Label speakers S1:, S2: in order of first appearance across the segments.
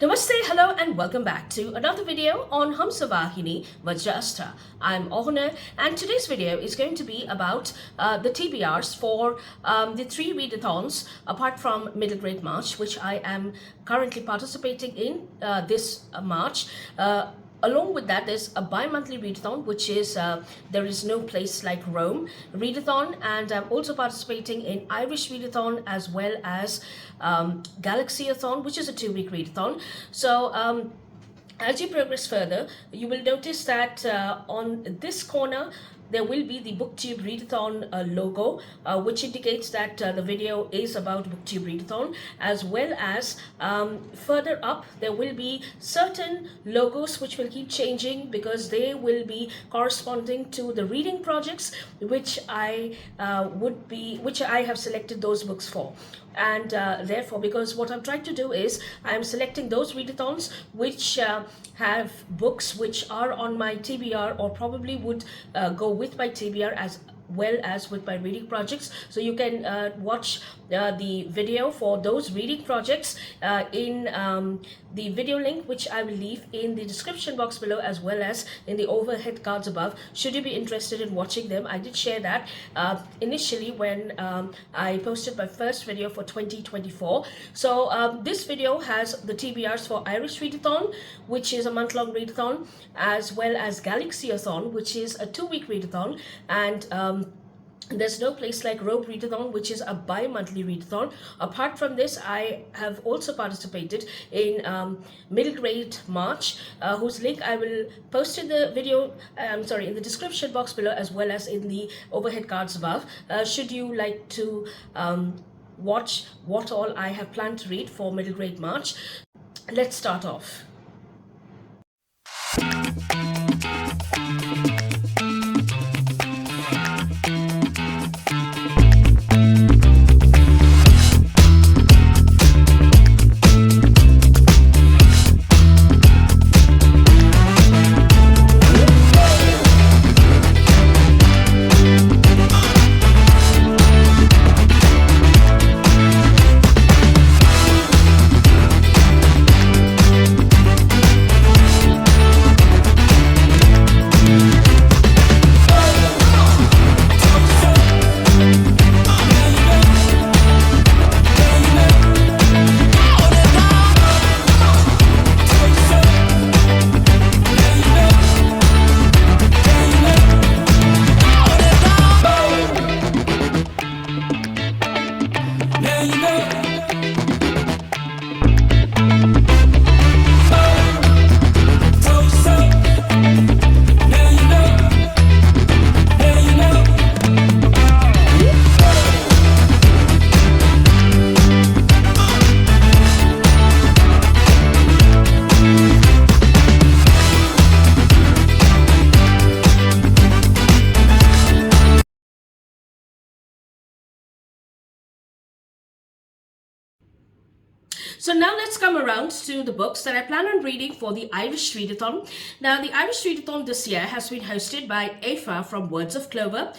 S1: Namaste, hello and welcome back to another video on Hamsavahini, Vajraasthra. I'm Awhona and today's video is going to be about the TBRs for the three readathons apart from Middle Grade March, which I am currently participating in this March. Along with that, there's a bi-monthly readathon, which is There Is No Place Like Rome readathon, and I'm also participating in Irish Readathon as well as Galaxyathon, which is a 2-week readathon. So as you progress further, you will notice that on this corner there will be the booktube readathon logo, which indicates that the video is about booktube readathon, as well as further up there will be certain logos which will keep changing because they will be corresponding to the reading projects which I have selected those books for. And therefore, because what I'm trying to do is I'm selecting those readathons which have books which are on my TBR or probably would go with my TBR as well as with my reading projects. So you can watch the video for those reading projects in the video link, which I will leave in the description box below as well as in the overhead cards above, should you be interested in watching them. I did share that initially when I posted my first video for 2024. So this video has the TBRs for Irish Readathon, which is a month-long readathon, as well as Galaxyathon, which is a 2-week readathon, and There's No Place Like Rome readathon, which is a bi-monthly readathon. Apart from this, I have also participated in Middle Grade March, whose link I will post in the video, in the description box below, as well as in the overhead cards above. Should you like to watch what all I have planned to read for Middle Grade March. Let's start off. So now let's come around to the books that I plan on reading for the Irish Readathon. Now the Irish Readathon this year has been hosted by Aoife from Words of Clover,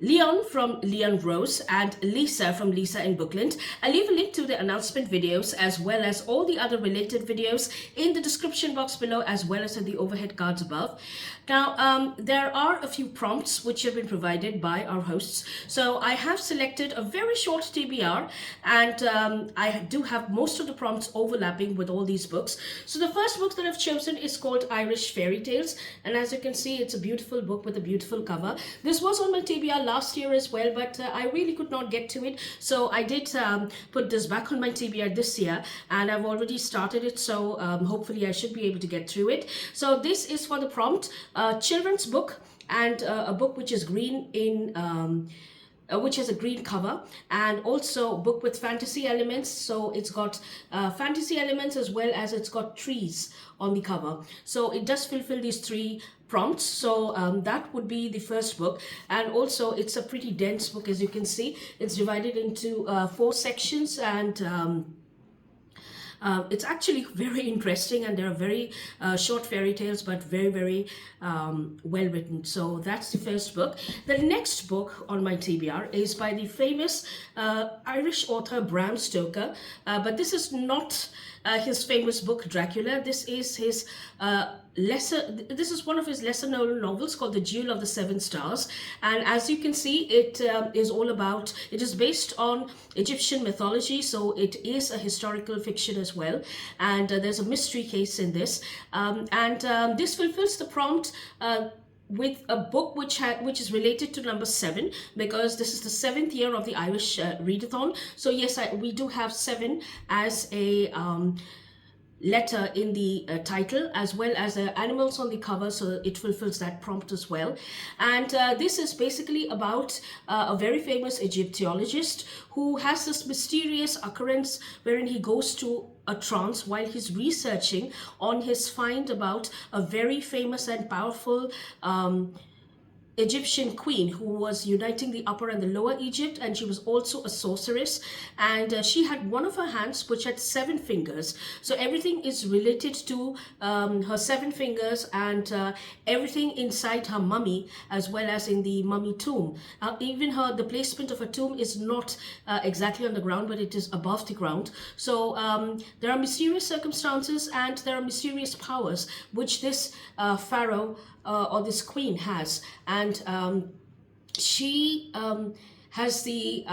S1: Leanne from Leanne Rose, and Lisa from Lisa in Bookland. I'll leave a link to the announcement videos as well as all the other related videos in the description box below as well as in the overhead cards above. Now, there are a few prompts which have been provided by our hosts. So I have selected a very short TBR, and I do have most of the prompts overlapping with all these books. So the first book that I've chosen is called Irish FairyTales, and as you can see, it's a beautiful book with a beautiful cover. This was on my TBR last year as well, but I really could not get to it, so I did put this back on my TBR this year, and I've already started it, so hopefully I should be able to get through it. So this is for the prompt, children's book, and a book which is green in which has a green cover, and also a book with fantasy elements. So it's got fantasy elements as well as it's got trees on the cover. So it does fulfill these three prompts. So that would be the first book, and also it's a pretty dense book. As you can see, it's divided into 4 sections, and It's actually very interesting, and there are very short fairy tales, but very, very well written. So that's the first book. The next book on my TBR is by the famous Irish author Bram Stoker, but this is not his famous book Dracula. This is his this is one of his lesser known novels called The Jewel of the Seven Stars, and as you can see, it is based on Egyptian mythology, so it is a historical fiction as well, and there's a mystery case in this, and this fulfills the prompt with a book which is related to number 7, because this is the 7th year of the Irish Readathon. So yes, we do have 7 as a letter in the title, as well as animals on the cover, so it fulfills that prompt as well. And this is basically about a very famous Egyptologist who has this mysterious occurrence wherein he goes to a trance while he's researching on his find about a very famous and powerful Egyptian queen who was uniting the upper and the lower Egypt, and she was also a sorceress, and she had one of her hands which had 7 fingers. So everything is related to her 7 fingers, and everything inside her mummy, as well as in the mummy tomb. Even the placement of her tomb is not exactly on the ground, but it is above the ground. So there are mysterious circumstances and there are mysterious powers which this pharaoh or this queen has, and she has the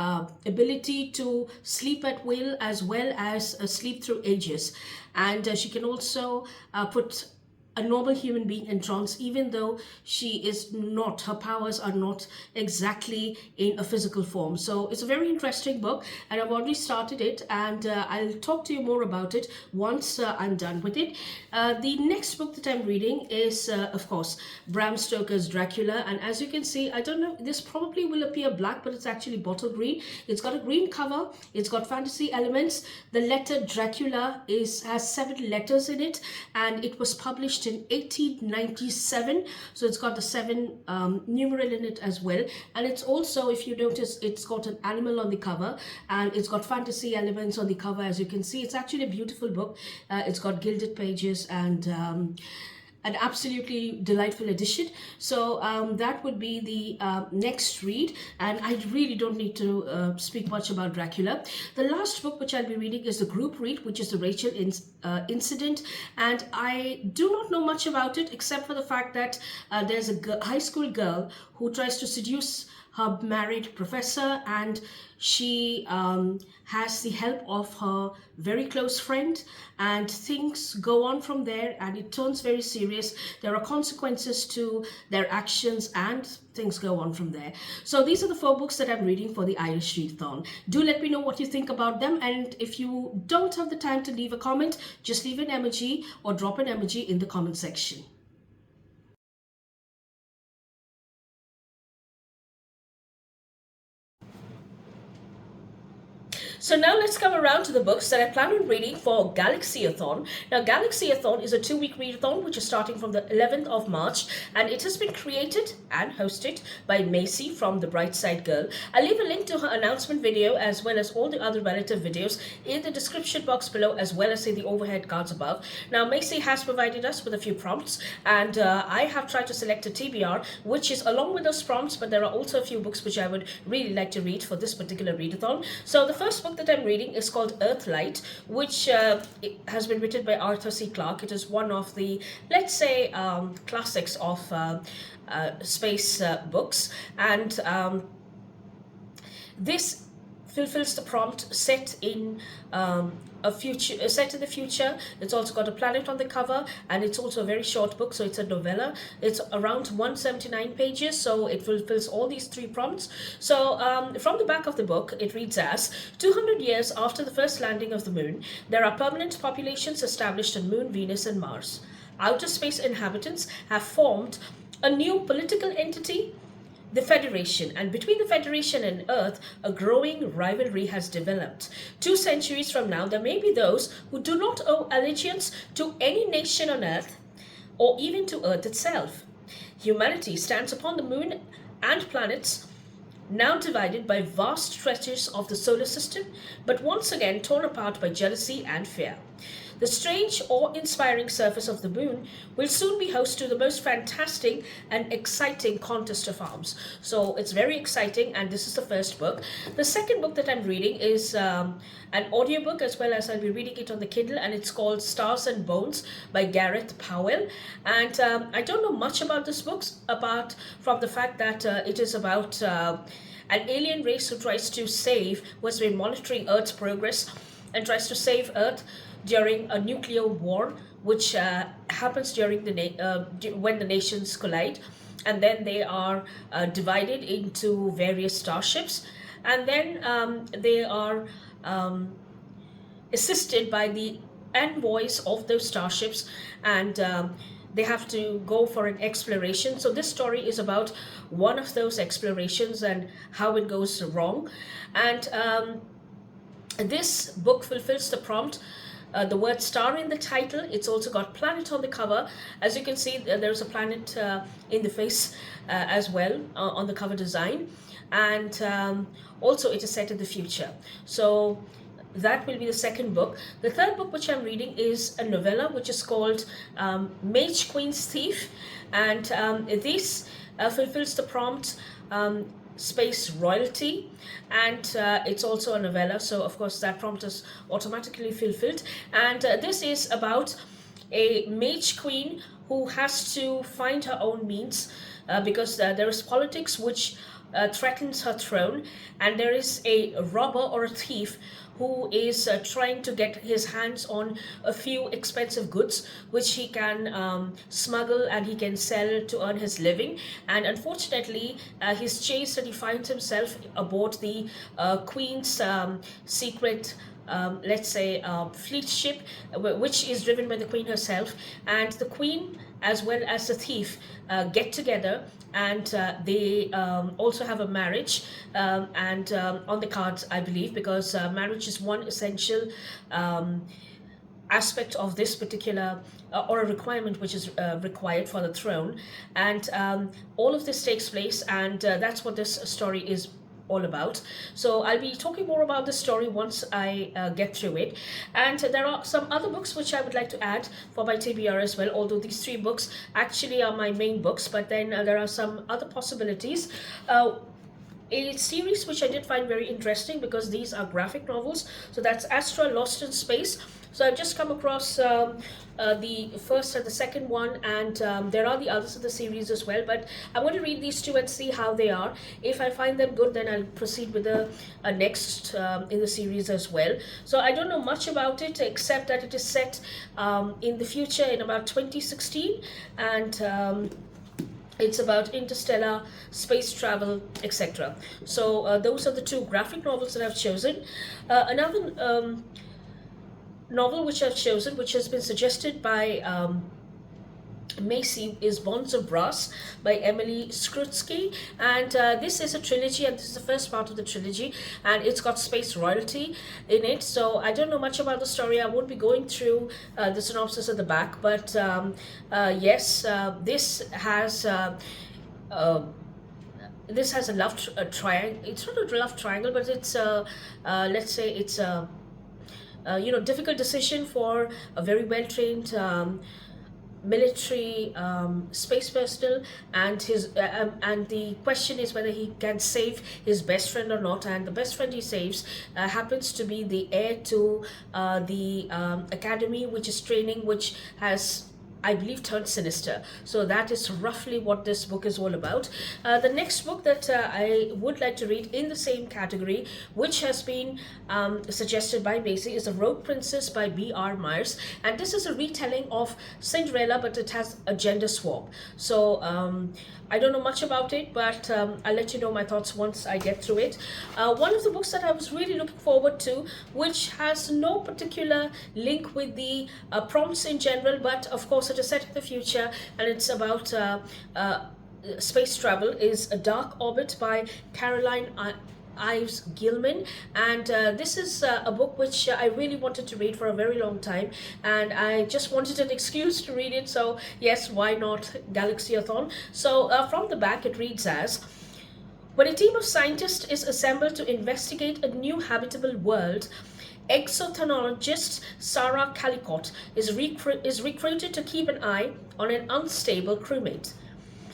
S1: ability to sleep at will, as well as sleep through ages, and she can also put a normal human being in trance, even though her powers are not exactly in a physical form. So it's a very interesting book, and I've already started it, and I'll talk to you more about it once I'm done with it. The next book that I'm reading is, of course, Bram Stoker's Dracula, and as you can see, I don't know, this probably will appear black, but it's actually bottle green. It's got a green cover, it's got fantasy elements. The letter Dracula has 7 letters in it, and it was published in 1897, so it's got the 7 numeral in it as well, and it's also, if you notice, it's got an animal on the cover, and it's got fantasy elements on the cover. As you can see, it's actually a beautiful book. It's got gilded pages and an absolutely delightful edition. So that would be the next read, and I really don't need to speak much about Dracula. The last book which I'll be reading is the group read, which is the Rachel incident, and I do not know much about it except for the fact that there's a high school girl who tries to seduce her married professor, and she has the help of her very close friend, and things go on from there, and it turns very serious. There are consequences to their actions, and things go on from there. So these are the 4 books that I'm reading for the Irish Readathon. Do let me know what you think about them, and if you don't have the time to leave a comment, just leave an emoji or drop an emoji in the comment section. So now let's come around to the books that I plan on reading for Galaxyathon. Now, Galaxyathon is a 2-week readathon which is starting from the 11th of March, and it has been created and hosted by Macy from The Bright Side Girl. I'll leave a link to her announcement video as well as all the other relative videos in the description box below, as well as in the overhead cards above. Now, Macy has provided us with a few prompts, and I have tried to select a TBR which is along with those prompts, but there are also a few books which I would really like to read for this particular readathon. So the first book that I'm reading is called Earthlight, which has been written by Arthur C. Clarke. It is one of the, let's say, classics of space books, and this fulfills the prompt set in set in the future. It's also got a planet on the cover, and it's also a very short book, so it's a novella. It's around 179 pages, so it fulfills all these 3 prompts. So from the back of the book, it reads as: 200 years after the first landing of the moon, there are permanent populations established on Moon, Venus, and Mars. Outer space inhabitants have formed a new political entity, the Federation, and between the Federation and Earth, a growing rivalry has developed. 2 centuries from now, there may be those who do not owe allegiance to any nation on Earth, or even to Earth itself. Humanity stands upon the moon and planets now divided by vast stretches of the solar system, but once again torn apart by jealousy and fear. The strange, awe-inspiring surface of the moon will soon be host to the most fantastic and exciting contest of arms. So it's very exciting, and this is the first book. The second book that I'm reading is an audiobook, as well as I'll be reading it on the Kindle, and it's called Stars and Bones by Gareth Powell. And I don't know much about this book, apart from the fact that it is about an alien race who has been monitoring Earth's progress and tries to save Earth during a nuclear war, which happens during when the nations collide, and then they are divided into various starships, and then they are assisted by the envoys of those starships, and they have to go for an exploration. So this story is about one of those explorations and how it goes wrong, and this book fulfills the prompt. The word star in the title. It's also got planet on the cover. As you can see, there's a planet in the face as well on the cover design. And also it is set in the future. So that will be the second book. The third book which I'm reading is a novella which is called Mage Queen's Thief. And this fulfills the prompt space royalty, and it's also a novella, so of course that prompt is automatically fulfilled. And this is about a mage queen who has to find her own means because there is politics which threatens her throne, and there is a robber or a thief who is trying to get his hands on a few expensive goods which he can smuggle and he can sell to earn his living. And unfortunately, he's chased and he finds himself aboard the Queen's secret let's say fleet ship, which is driven by the Queen herself. And the Queen as well as the thief get together, and they also have a marriage, and on the cards, I believe, because marriage is one essential aspect of this particular or a requirement which is required for the throne. And all of this takes place, and that's what this story is all about. So I'll be talking more about the story once I get through it. And there are some other books which I would like to add for my TBR as well, although these three books actually are my main books, but then there are some other possibilities. A series which I did find very interesting, because these are graphic novels. So that's Astra Lost in Space. So I've just come across the first and the second one, and there are the others of the series as well, but I'm going to read these two and see how they are. If I find them good, then I'll proceed with the next in the series as well. So I don't know much about it, except that it is set in the future in about 2016, and it's about interstellar space travel, etc. So those are the two graphic novels that I've chosen. Another novel which I've chosen, which has been suggested by Macy, is Bonds of Brass by Emily Skrutsky, and this is a trilogy, and this is the first part of the trilogy, and it's got space royalty in it. So I don't know much about the story. I won't be going through the synopsis at the back, but yes, this has a love triangle. It's not a love triangle, but it's let's say it's a difficult decision for a very well-trained military space personnel, and his and the question is whether he can save his best friend or not. And the best friend he saves happens to be the heir to the academy, which is training, which has, I believe, turned sinister. So that is roughly what this book is all about. The next book that I would like to read in the same category, which has been suggested by Macy, is The Rogue Princess by B.R. Myers. And this is a retelling of Cinderella, but it has a gender swap. So I don't know much about it, but I'll let you know my thoughts once I get through it. One of the books that I was really looking forward to, which has no particular link with the prompts in general, but of course it is set in the future, and it's about space travel, is A Dark Orbit by Caroline Ives Gilman. And this is a book which I really wanted to read for a very long time, and I just wanted an excuse to read it. So yes, why not Galaxyathon? So from the back it reads as: When a team of scientists is assembled to investigate a new habitable world, exothermologist Sarah Callicott is recruited to keep an eye on an unstable crewmate.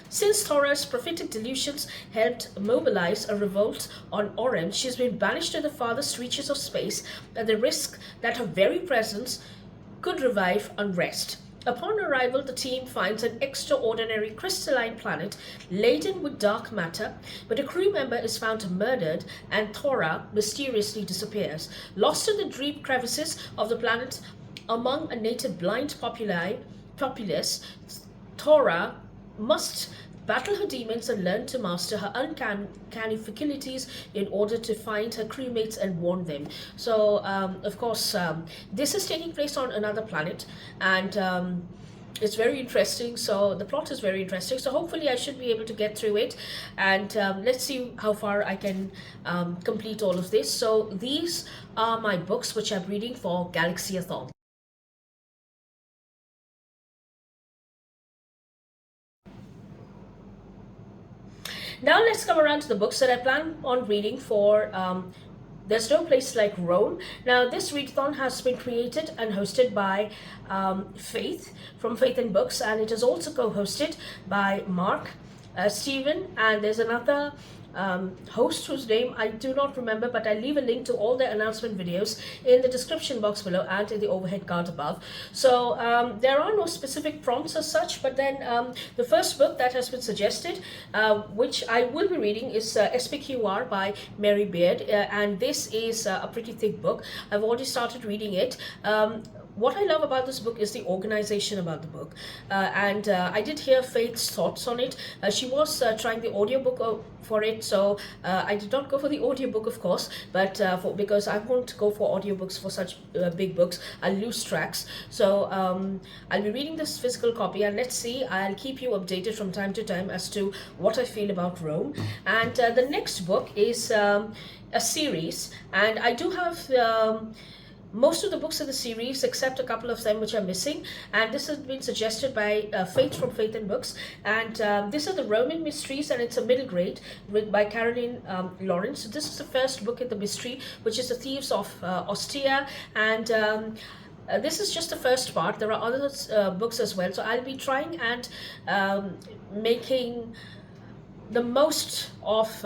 S1: Since Thora's prophetic delusions helped mobilize a revolt on Orem, she's been banished to the farthest reaches of space at the risk that her very presence could revive unrest. Upon arrival, the team finds an extraordinary crystalline planet laden with dark matter, but a crew member is found murdered and Thora mysteriously disappears. Lost in the deep crevices of the planet among a native blind populace, Thora must battle her demons and learn to master her uncanny faculties in order to find her crewmates and warn them. So, of course, this is taking place on another planet, and it's very interesting. So the plot is very interesting. So hopefully I should be able to get through it, and let's see how far I can complete all of this. So these are my books which I'm reading for Galaxyathon. Now let's come around to the books that I plan on reading for There's No Place Like Rome. Now this readathon has been created and hosted by Faith from Faith and Books, and it is also co-hosted by Mark, Stephen, and there's another host whose name I do not remember, but I'll leave a link to all their announcement videos in the description box below and in the overhead card above. So there are no specific prompts as such, but then the first book that has been suggested, which I will be reading, is SPQR by Mary Beard, and this is a pretty thick book. I've already started reading it. What I love about this book is the organization about the book, and I did hear Faith's thoughts on it. She was trying the audiobook for it, so I did not go for the audiobook, of course, but because I won't go for audiobooks for such big books. I'll lose tracks. So I'll be reading this physical copy, and let's see, I'll keep you updated from time to time as to what I feel about Rome. And the next book is a series, and I do have most of the books in the series except a couple of them which are missing, and this has been suggested by Faith from Faith and Books, and these are the Roman mysteries, and it's a middle grade written by Caroline Lawrence. So this is the first book in the mystery, which is The Thieves of Ostia, and this is just the first part. There are other books as well, so I'll be trying and making the most of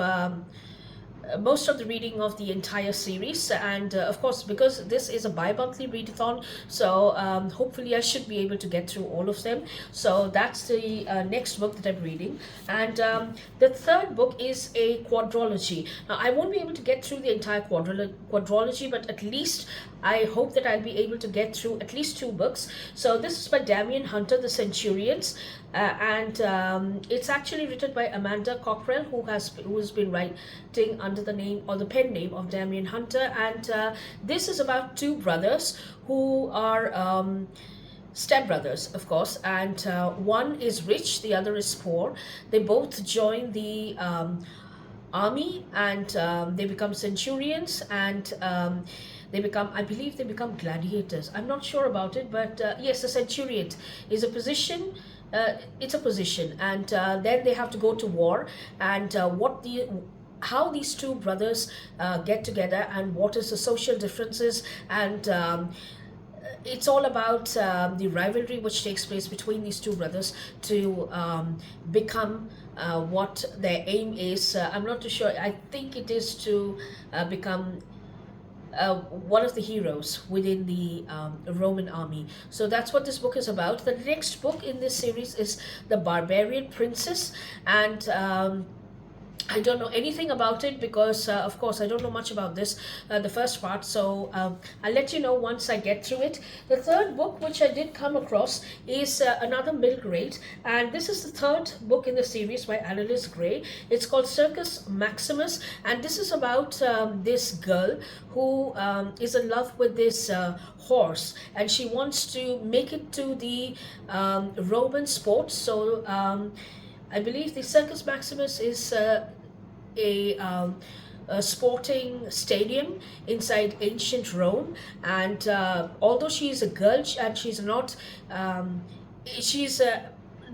S1: the reading of the entire series, and of course, because this is a bi-monthly readathon, so hopefully I should be able to get through all of them. So that's the next book that I'm reading, and the third book is a quadrology. Now I won't be able to get through the entire quadrology, but at least I hope that I'll be able to get through at least 2 books. So this is by Damien Hunter, The Centurions, and it's actually written by Amanda Cockrell, who's been writing under the name or the pen name of Damien Hunter, and this is about 2 brothers who are stepbrothers, of course, and one is rich, the other is poor. They both join the army, and they become centurions, and I believe they become gladiators. I'm not sure about it, but yes, a centurion is a position. It's a position, and then they have to go to war, and how these 2 brothers get together, and what is the social differences, and it's all about the rivalry which takes place between these 2 brothers to become what their aim is. I'm not too sure. I think it is to become one of the heroes within the Roman army. So that's what this book is about. The next book in this series is The Barbarian Princess, and I don't know anything about it because, of course, I don't know much about this, the first part, so I'll let you know once I get through it. The third book which I did come across is another middle grade, and this is the third book in the series by Annalise Gray. It's called Circus Maximus, and this is about this girl who is in love with this horse, and she wants to make it to the Roman sports. So I believe the Circus Maximus is a sporting stadium inside ancient Rome, and although she is a girl and she's not, she's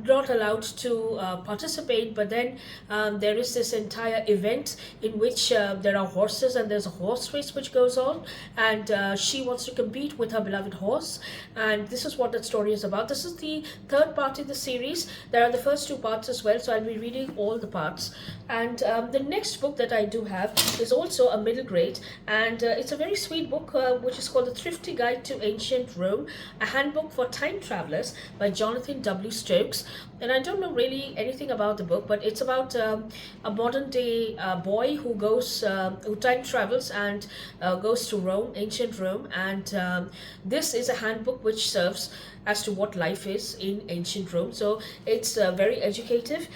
S1: not allowed to participate, but then there is this entire event in which there are horses and there's a horse race which goes on, and she wants to compete with her beloved horse, and this is what that story is about. This is the third part in the series. There are the first two parts as well, so I'll be reading all the parts. And the next book that I do have is also a middle grade, and it's a very sweet book which is called The Thrifty Guide to Ancient Rome, a handbook for time travelers by Jonathan W. Stokes. And I don't know really anything about the book, but it's about a modern day boy who goes, who time travels and goes to Rome, ancient Rome, and this is a handbook which serves as to what life is in ancient Rome. So it's very educative.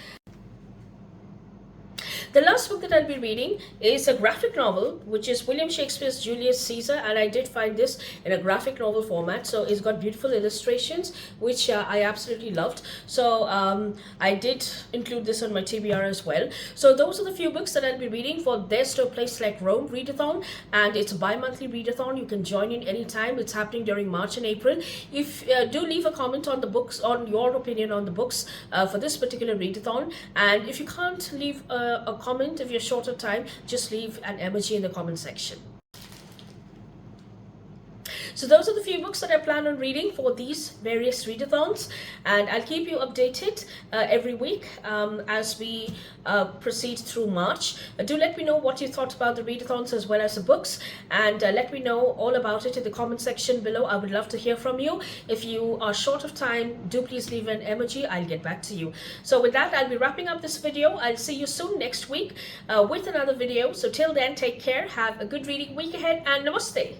S1: The last book that I'll be reading is a graphic novel, which is William Shakespeare's Julius Caesar, and I did find this in a graphic novel format. So it's got beautiful illustrations, which I absolutely loved. So I did include this on my TBR as well. So those are the few books that I'll be reading for There's No Place Like Rome Readathon, and it's a bi-monthly readathon. You can join in anytime. It's happening during March and April. If do leave a comment on the books, on your opinion on the books for this particular readathon, and if you can't leave a comment, if you're short of time, just leave an emoji in the comment section. So those are the few books that I plan on reading for these various readathons, and I'll keep you updated every week as we proceed through March. Do let me know what you thought about the readathons as well as the books, and let me know all about it in the comment section below. I would love to hear from you. If you are short of time, do please leave an emoji. I'll get back to you. So with that, I'll be wrapping up this video. I'll see you soon next week with another video. So till then, take care, have a good reading week ahead, and namaste.